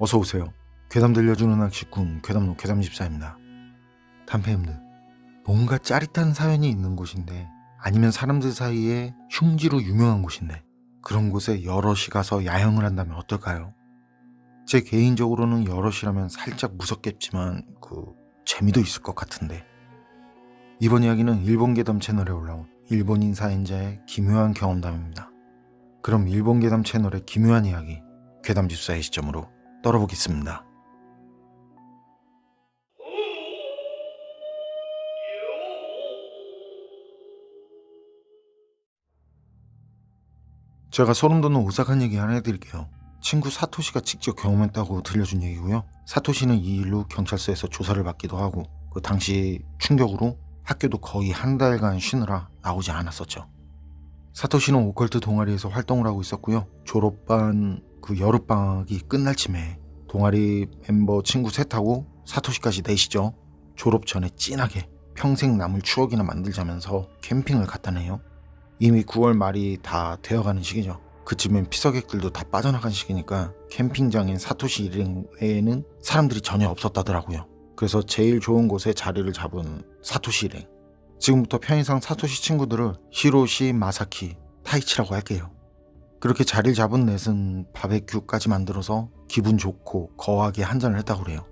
어서오세요. 괴담 들려주는 낚시꾼 괴담로 괴담집사입니다. 단페님들, 뭔가 짜릿한 사연이 있는 곳인데, 아니면 사람들 사이에 흉지로 유명한 곳인데, 그런 곳에 여럿이 가서 야영을 한다면 어떨까요? 제 개인적으로는 여럿이라면 살짝 무섭겠지만 재미도 있을 것 같은데. 이번 이야기는 일본 괴담 채널에 올라온 일본인 사연자의 기묘한 경험담입니다. 그럼 일본 괴담 채널의 기묘한 이야기, 괴담집사의 시점으로 떨어보겠습니다. 제가 소름 돋는 오싹한 얘기 하나 해드릴게요. 친구 사토시가 직접 경험했다고 들려준 얘기고요. 사토시는 이 일로 경찰서에서 조사를 받기도 하고, 그 당시 충격으로 학교도 거의 한 달간 쉬느라 나오지 않았었죠. 사토시는 오컬트 동아리에서 활동을 하고 있었고요. 졸업반 여름방학이 끝날 쯤에 동아리 멤버 친구 셋하고 사토시까지 넷이죠. 졸업 전에 진하게 평생 남을 추억이나 만들자면서 캠핑을 갔다네요. 이미 9월 말이 다 되어가는 시기죠. 그쯤엔 피서객들도 다 빠져나간 시기니까 캠핑장인 사토시 일행 외에는 사람들이 전혀 없었다더라고요. 그래서 제일 좋은 곳에 자리를 잡은 사토시 일행. 지금부터 편의상 사토시 친구들을 히로시, 마사키, 타이치라고 할게요. 그렇게 자리를 잡은 넷은 바베큐까지 만들어서 기분 좋고 거하게 한잔을 했다고 그래요.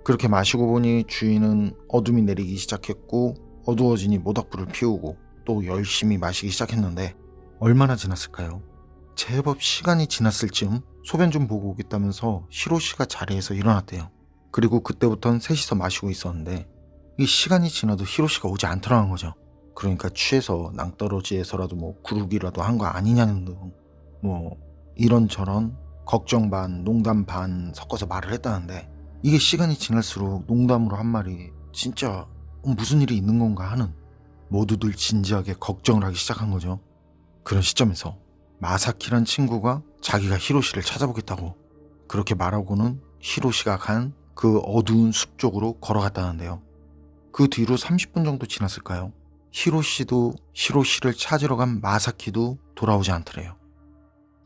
그렇게 마시고 보니 주인은 어둠이 내리기 시작했고, 어두워지니 모닥불을 피우고 또 열심히 마시기 시작했는데, 얼마나 지났을까요? 제법 시간이 지났을 즈음 소변 좀 보고 오겠다면서 히로시가 자리에서 일어났대요. 그리고 그때부터는 셋이서 마시고 있었는데, 이 시간이 지나도 히로시가 오지 않더라는 거죠. 그러니까 취해서 낭떠러지에서라도 구르기라도 한 거 아니냐는 등 이런저런 걱정 반 농담 반 섞어서 말을 했다는데, 이게 시간이 지날수록 농담으로 한 말이 진짜 무슨 일이 있는 건가 하는, 모두들 진지하게 걱정을 하기 시작한 거죠. 그런 시점에서 마사키란 친구가 자기가 히로시를 찾아보겠다고 그렇게 말하고는 히로시가 간 그 어두운 숲 쪽으로 걸어갔다는데요. 그 뒤로 30분 정도 지났을까요? 히로시도 히로시를 찾으러 간 마사키도 돌아오지 않더래요.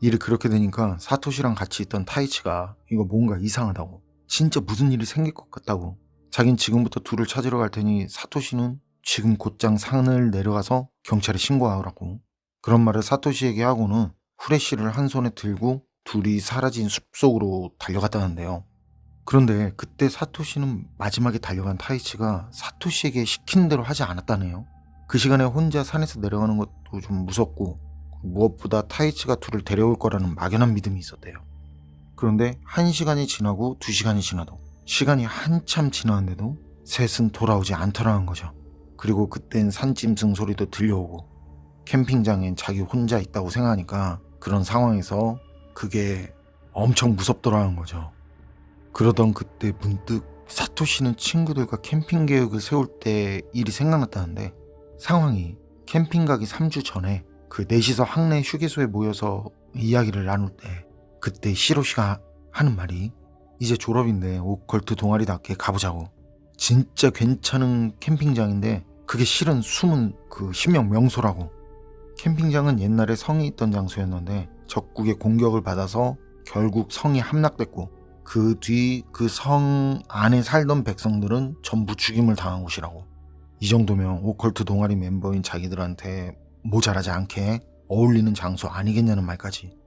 일이 그렇게 되니까 사토시랑 같이 있던 타이치가 이거 뭔가 이상하다고, 진짜 무슨 일이 생길 것 같다고, 자긴 지금부터 둘을 찾으러 갈 테니 사토시는 지금 곧장 산을 내려가서 경찰에 신고하라고, 그런 말을 사토시에게 하고는 후레쉬를 한 손에 들고 둘이 사라진 숲속으로 달려갔다는데요. 그런데 그때 사토시는 마지막에 달려간 타이치가 사토시에게 시킨 대로 하지 않았다네요. 그 시간에 혼자 산에서 내려가는 것도 좀 무섭고, 무엇보다 타이치가 둘을 데려올 거라는 막연한 믿음이 있었대요. 그런데 1시간이 지나고 2시간이 지나도, 시간이 한참 지났는데도 셋은 돌아오지 않더라는 거죠. 그리고 그땐 산짐승 소리도 들려오고, 캠핑장엔 자기 혼자 있다고 생각하니까 그런 상황에서 그게 엄청 무섭더라는 거죠. 그러던 그때 문득 사토시는 친구들과 캠핑 계획을 세울 때 일이 생각났다는데, 상황이 캠핑 가기 3주 전에 그 넷이서 학내 휴게소에 모여서 이야기를 나눌 때, 그때 히로시가 하는 말이, 이제 졸업인데 오컬트 동아리답게 가보자고. 진짜 괜찮은 캠핑장인데 그게 실은 숨은 신명 명소라고. 캠핑장은 옛날에 성이 있던 장소였는데 적국의 공격을 받아서 결국 성이 함락됐고, 그 뒤 그 성 안에 살던 백성들은 전부 죽임을 당한 곳이라고. 이 정도면 오컬트 동아리 멤버인 자기들한테 모자라지 않게 어울리는 장소 아니겠냐는 말까지.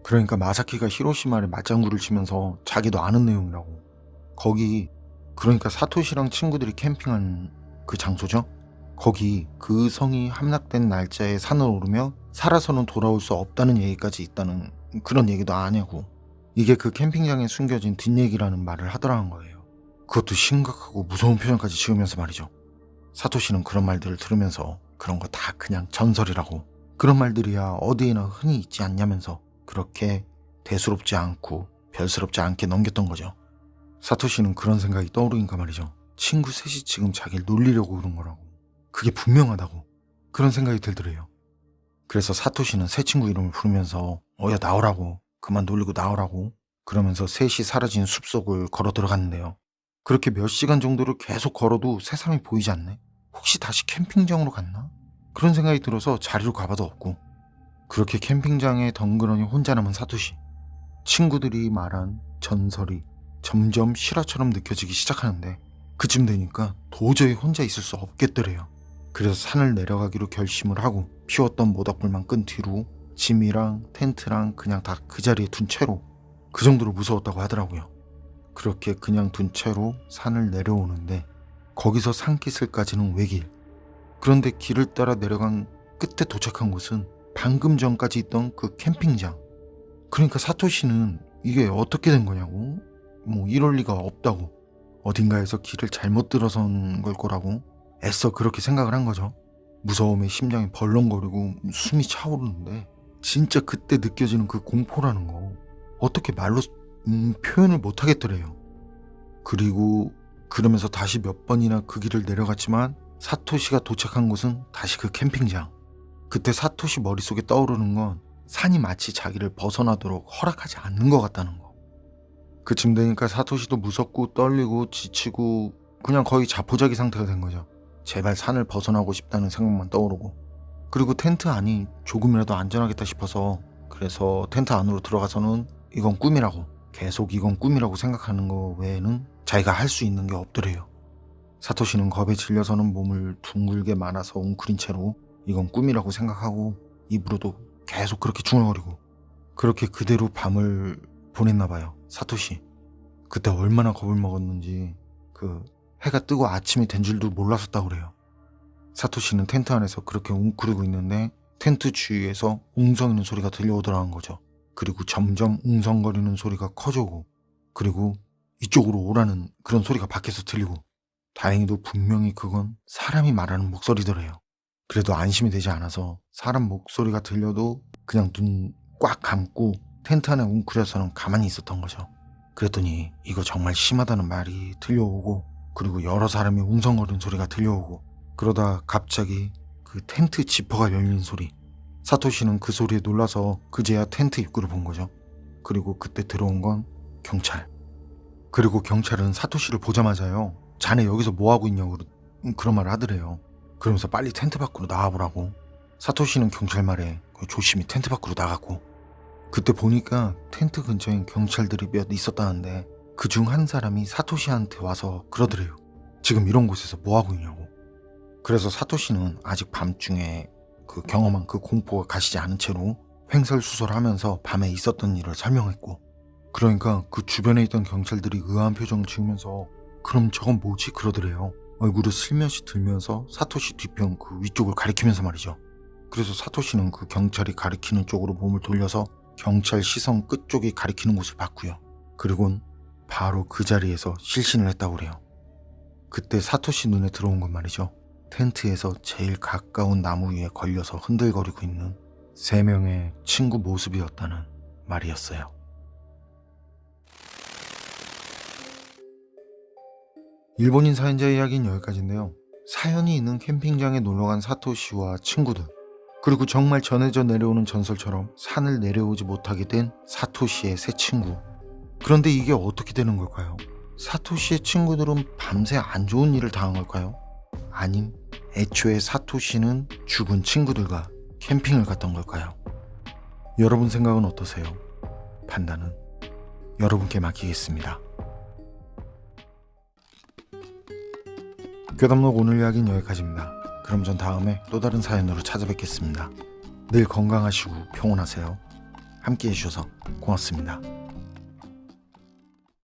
그러니까 마사키가 히로시 말에 맞장구를 치면서 자기도 아는 내용이라고. 거기, 그러니까 사토시랑 친구들이 캠핑한 그 장소죠. 거기 그 성이 함락된 날짜에 산을 오르며 살아서는 돌아올 수 없다는 얘기까지 있다는, 그런 얘기도 아냐고. 이게 그 캠핑장에 숨겨진 뒷얘기라는 말을 하더라는 거예요. 그것도 심각하고 무서운 표정까지 지으면서 말이죠. 사토시는 그런 말들을 들으면서 그런 거 다 그냥 전설이라고, 그런 말들이야 어디에나 흔히 있지 않냐면서 그렇게 대수롭지 않고 별스럽지 않게 넘겼던 거죠. 사토시는 그런 생각이 떠오르니까 말이죠. 친구 셋이 지금 자기를 놀리려고 그런 거라고, 그게 분명하다고, 그런 생각이 들더래요. 그래서 사토시는 새 친구 이름을 부르면서 야 나오라고, 그만 놀리고 나오라고, 그러면서 셋이 사라진 숲속을 걸어 들어갔는데요. 그렇게 몇 시간 정도를 계속 걸어도 새 사람이 보이지 않네. 혹시 다시 캠핑장으로 갔나? 그런 생각이 들어서 자리로 가봐도 없고, 그렇게 캠핑장에 덩그러니 혼자 남은 사토시. 친구들이 말한 전설이 점점 실화처럼 느껴지기 시작하는데 그쯤 되니까 도저히 혼자 있을 수 없겠더래요. 그래서 산을 내려가기로 결심을 하고 피웠던 모닥불만 끈 뒤로 짐이랑 텐트랑 그냥 다 그 자리에 둔 채로, 그 정도로 무서웠다고 하더라고요. 그렇게 그냥 둔 채로 산을 내려오는데 거기서 산기슭까지는 외길. 그런데 길을 따라 내려간 끝에 도착한 곳은 방금 전까지 있던 그 캠핑장. 그러니까 사토시는 이게 어떻게 된 거냐고, 이럴 리가 없다고, 어딘가에서 길을 잘못 들어선 걸 거라고 애써 그렇게 생각을 한 거죠. 무서움에 심장이 벌렁거리고 숨이 차오르는데 진짜 그때 느껴지는 그 공포라는 거 어떻게 말로 표현을 못 하겠더래요. 그리고 그러면서 다시 몇 번이나 그 길을 내려갔지만 사토시가 도착한 곳은 다시 그 캠핑장. 그때 사토시 머릿속에 떠오르는 건 산이 마치 자기를 벗어나도록 허락하지 않는 것 같다는 거. 그쯤 되니까 사토시도 무섭고 떨리고 지치고 그냥 거의 자포자기 상태가 된 거죠. 제발 산을 벗어나고 싶다는 생각만 떠오르고, 그리고 텐트 안이 조금이라도 안전하겠다 싶어서 그래서 텐트 안으로 들어가서는 이건 꿈이라고, 계속 이건 꿈이라고 생각하는 거 외에는 자기가 할 수 있는 게 없더래요. 사토시는 겁에 질려서는 몸을 둥글게 말아서 웅크린 채로 이건 꿈이라고 생각하고 입으로도 계속 그렇게 중얼거리고, 그렇게 그대로 밤을 보냈나 봐요. 사토시 그때 얼마나 겁을 먹었는지 그 해가 뜨고 아침이 된 줄도 몰랐었다고 그래요. 사토시는 텐트 안에서 그렇게 웅크리고 있는데 텐트 주위에서 웅성이는 소리가 들려오더라는 거죠. 그리고 점점 웅성거리는 소리가 커져오고, 그리고 이쪽으로 오라는 그런 소리가 밖에서 들리고, 다행히도 분명히 그건 사람이 말하는 목소리더래요. 그래도 안심이 되지 않아서 사람 목소리가 들려도 그냥 눈 꽉 감고 텐트 안에 웅크려서는 가만히 있었던 거죠. 그랬더니 이거 정말 심하다는 말이 들려오고, 그리고 여러 사람이 웅성거리는 소리가 들려오고, 그러다 갑자기 그 텐트 지퍼가 열리는 소리. 사토시는 그 소리에 놀라서 그제야 텐트 입구를 본 거죠. 그리고 그때 들어온 건 경찰. 그리고 경찰은 사토시를 보자마자요, 자네 여기서 뭐하고 있냐고 그런 말을 하더래요. 그러면서 빨리 텐트 밖으로 나와보라고. 사토시는 경찰 말에 조심히 텐트 밖으로 나갔고, 그때 보니까 텐트 근처엔 경찰들이 몇 있었다는데 그중 한 사람이 사토시한테 와서 그러더래요. 지금 이런 곳에서 뭐하고 있냐고. 그래서 사토시는 아직 밤중에 그 경험한 그 공포가 가시지 않은 채로 횡설수설하면서 밤에 있었던 일을 설명했고, 그러니까 그 주변에 있던 경찰들이 의아한 표정을 지으면서 그럼 저건 뭐지? 그러더래요. 얼굴을 슬며시 들면서 사토시 뒤편 그 위쪽을 가리키면서 말이죠. 그래서 사토시는 그 경찰이 가리키는 쪽으로 몸을 돌려서 경찰 시선 끝쪽이 가리키는 곳을 봤고요. 그리고는 바로 그 자리에서 실신을 했다고 그래요. 그때 사토시 눈에 들어온 건 말이죠, 텐트에서 제일 가까운 나무 위에 걸려서 흔들거리고 있는 3명의 친구 모습이었다는 말이었어요. 일본인 사연자 이야기는 여기까지인데요. 사연이 있는 캠핑장에 놀러간 사토시와 친구들, 그리고 정말 전해져 내려오는 전설처럼 산을 내려오지 못하게 된 사토시의 새 친구. 그런데 이게 어떻게 되는 걸까요? 사토시의 친구들은 밤새 안 좋은 일을 당한 걸까요? 아님 애초에 사토시는 죽은 친구들과 캠핑을 갔던 걸까요? 여러분 생각은 어떠세요? 판단은 여러분께 맡기겠습니다. 괴담록 오늘 이야기는 여기까지입니다. 그럼 전 다음에 또 다른 사연으로 찾아뵙겠습니다. 늘 건강하시고 평온하세요. 함께 해주셔서 고맙습니다.